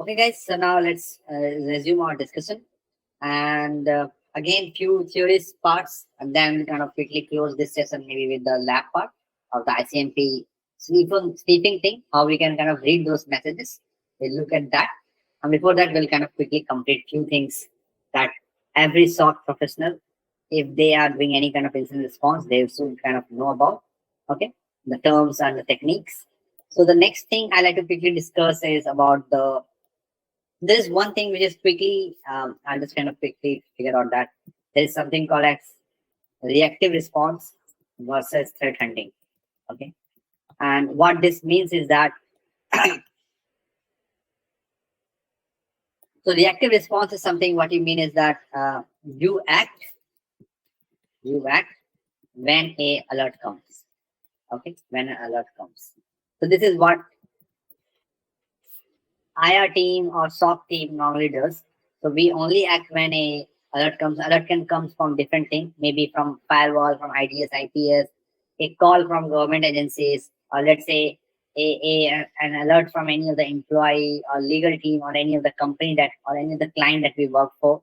Okay, guys. So now let's resume our discussion, and again, few theories parts, and then we kind of quickly close this session maybe with the lab part of the ICMP sleeping thing. How we can kind of read those messages. We'll look at that, and before that, we'll kind of quickly complete few things that every SOC professional, if they are doing any kind of incident response, they should kind of know about. Okay, the terms and the techniques. So the next thing I like to quickly discuss is about the there's one thing which is quickly I'll just kind of quickly figure out that there is something called as reactive response versus threat hunting. Okay, and what this means is that so reactive response is something what you mean is that you act when a alert comes. Okay, when an alert comes. So this is what IR team or SOC team normally does. So we only act when a alert comes. Alert can come from different things, maybe from firewall, from IDS, IPS, a call from government agencies, or let's say an alert from any of the employee or legal team or any of the company that or any of the client that we work for.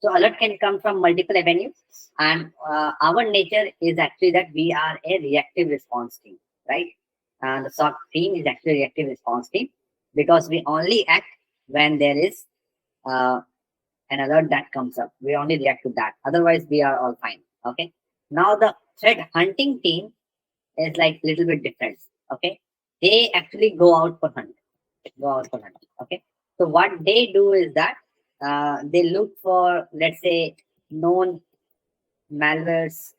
So alert can come from multiple avenues, and our nature is actually that we are a reactive response team, right? And the SOC team is actually a reactive response team because we only act when there is uh, an alert that comes up. We only react to that. Otherwise, we are all fine. Okay. Now the threat hunting team is like little bit different. Okay. They actually go out for hunt. Go out for hunt. Okay. So what they do is that they look for, let's say, known malwares,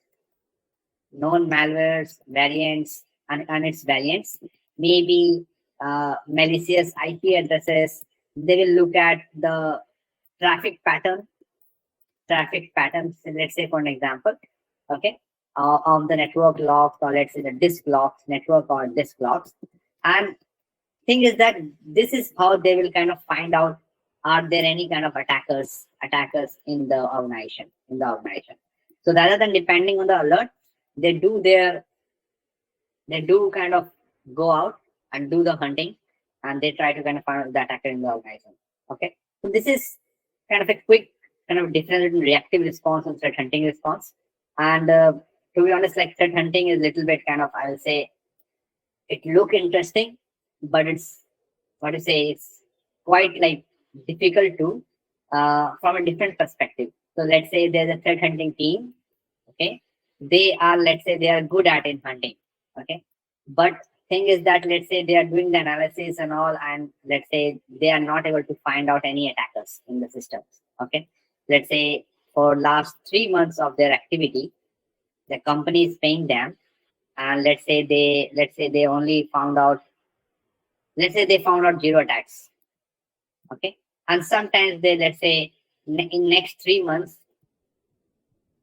variants, and its variants, maybe malicious IP addresses. They will look at the traffic pattern, traffic patterns. Let's say, for an example, okay, of the network logs, or let's say the disk logs, network or disk logs. And thing is that this is how they will kind of find out are there any kind of attackers in the organization. So rather than depending on the alert, they do their they do kind of go out and do the hunting, and they try to kind of find the attacker in the organization. Okay, so this is kind of a quick kind of difference between reactive response and threat hunting response. And to be honest, like threat hunting is a little bit kind of, I'll say, it look interesting, but it's what to say, it's quite like difficult to from a different perspective. So let's say there's a threat hunting team. Okay, they are, let's say, they are good at in hunting. Okay, but thing is that let's say they are doing the analysis and all, and let's say they are not able to find out any attackers in the systems. Okay, let's say for last 3 months of their activity, the company is paying them, and let's say they only found out, let's say they found out zero attacks. Okay, and sometimes they, let's say, in next 3 months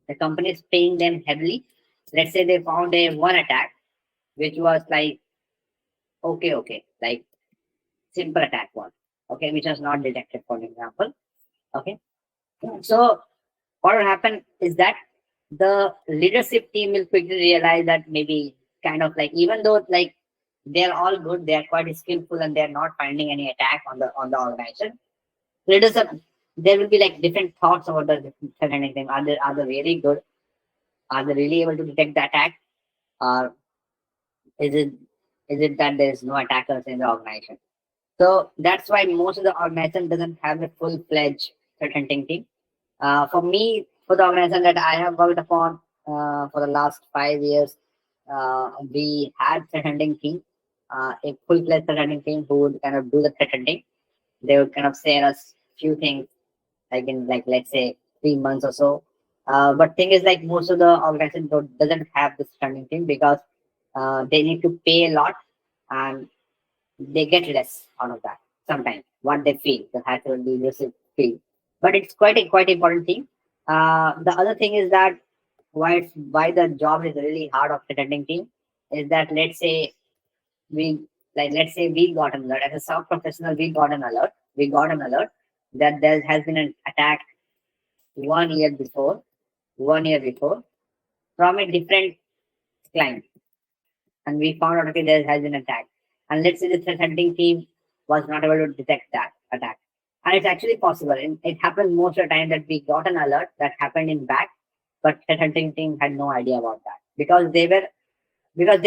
the company is paying them heavily. Let's say they found a one attack which was like okay, like simple attack one, okay, which was not detected, for example. Okay, so what will happen is that the leadership team will quickly realize that maybe kind of like, even though like they're all good, they're quite skillful, and they're not finding any attack on the organization. Leadership, there will be like different thoughts about the different thing. Are they really good? Are they really able to detect the attack, or is it that there is no attackers in the organization? So that's why most of the organization doesn't have a full-fledged threat hunting team. For me, for the organization that I have worked upon for the last 5 years, we had threat hunting team, a full-fledged threat hunting team who would kind of do the threat hunting. They would kind of share us few things, like in, like, let's say 3 months or so. But thing is, like, most of the organization doesn't have this threat team because they need to pay a lot, and they get less out of that sometimes, what they feel the hacker leadership feel. But it's quite important thing. The other thing is that why the job is really hard of pretending team is that, we let's say we got an alert as a SOC professional. We got an alert that there has been an attack 1 year before from a different client, and we found out, okay, there has been an attack, and let's say the threat hunting team was not able to detect that. attack. And it's actually possible. And it happened most of the time that we got an alert that happened in back, but threat hunting team had no idea about that because they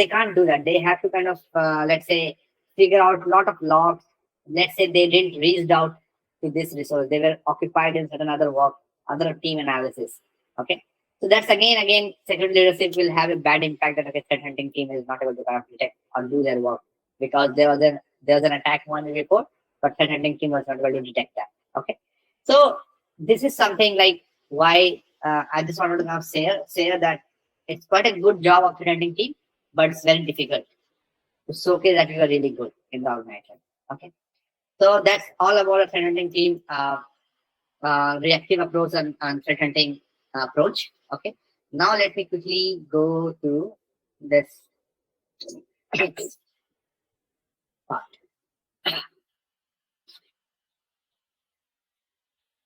can't do that. They have to kind of let's say figure out a lot of logs. Let's say they didn't reach out to this resource. They were occupied in certain other work, other team analysis. Okay. So that's again, security leadership will have a bad impact that okay, threat hunting team is not able to kind of detect or do their work because there was an attack one before, but threat hunting team was not able to detect that. Okay. So this is something like why I just wanted to kind of say that it's quite a good job of threat hunting team, but it's very difficult to showcase that you are really good in the organization. Okay. So that's all about a threat hunting team. Reactive approach and threat hunting approach. Okay. Now let me quickly go to this part.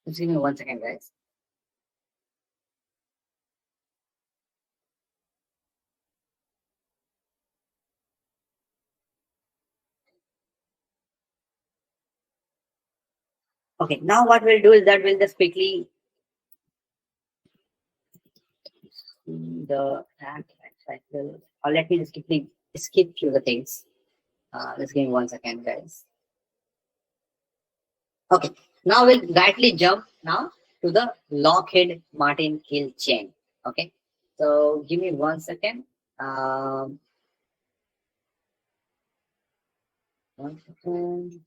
Just give me 1 second, guys. Okay. Now what we'll do is that we'll just quickly see the attack cycle. Or let me just quickly skip through the things. Just give me 1 second, guys. Okay, now we'll directly jump now to the Lockheed Martin kill chain. Okay, so give me 1 second. Um, 1 second.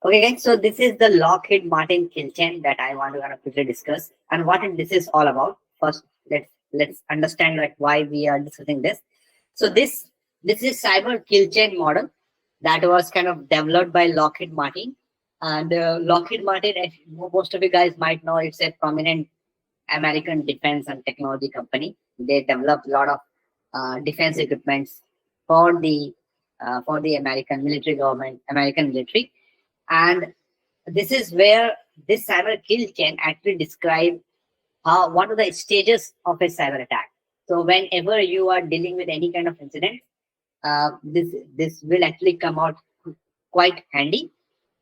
Okay, guys. So this is the Lockheed Martin kill chain that I want to kind of quickly discuss, and this is all about. First, let's understand like why we are discussing this. So this is cyber kill chain model that was kind of developed by Lockheed Martin, and Lockheed Martin, as most of you guys might know, it's a prominent American defense and technology company. They develop a lot of defense equipments for the American military government, American military, and this is where this cyber kill chain actually describe how what are the stages of a cyber attack. So whenever you are dealing with any kind of incident, this will actually come out quite handy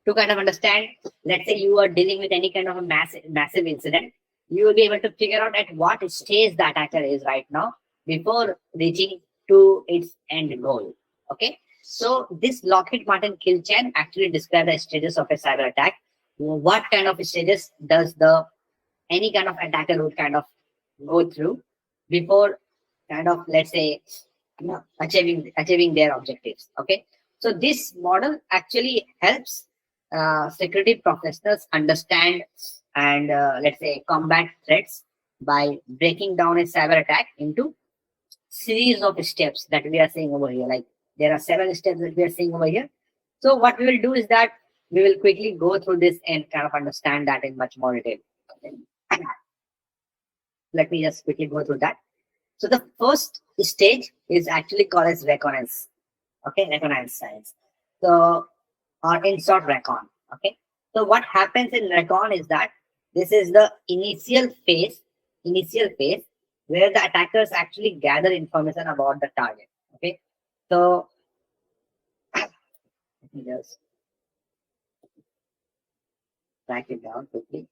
to kind of understand. Let's say you are dealing with any kind of a massive incident, you will be able to figure out at what stage the attacker is right now before reaching to its end goal. Okay, so this Lockheed Martin kill chain actually describes the stages of a cyber attack. What kind of stages does the any kind of attacker would kind of go through before kind of, let's say, achieving their objectives. Okay, so this model actually helps security professionals understand and let's say combat threats by breaking down a cyber attack into series of steps that we are seeing over here. Like there are 7 steps that we are seeing over here. So what we will do is that we will quickly go through this and kind of understand that in much more detail. Let me just quickly go through that. So the first stage is actually called as reconnaissance. Okay, reconnaissance science. So, or in short, recon. Okay. So what happens in recon is that this is the initial phase where the attackers actually gather information about the target. Okay. So let me just track it down quickly.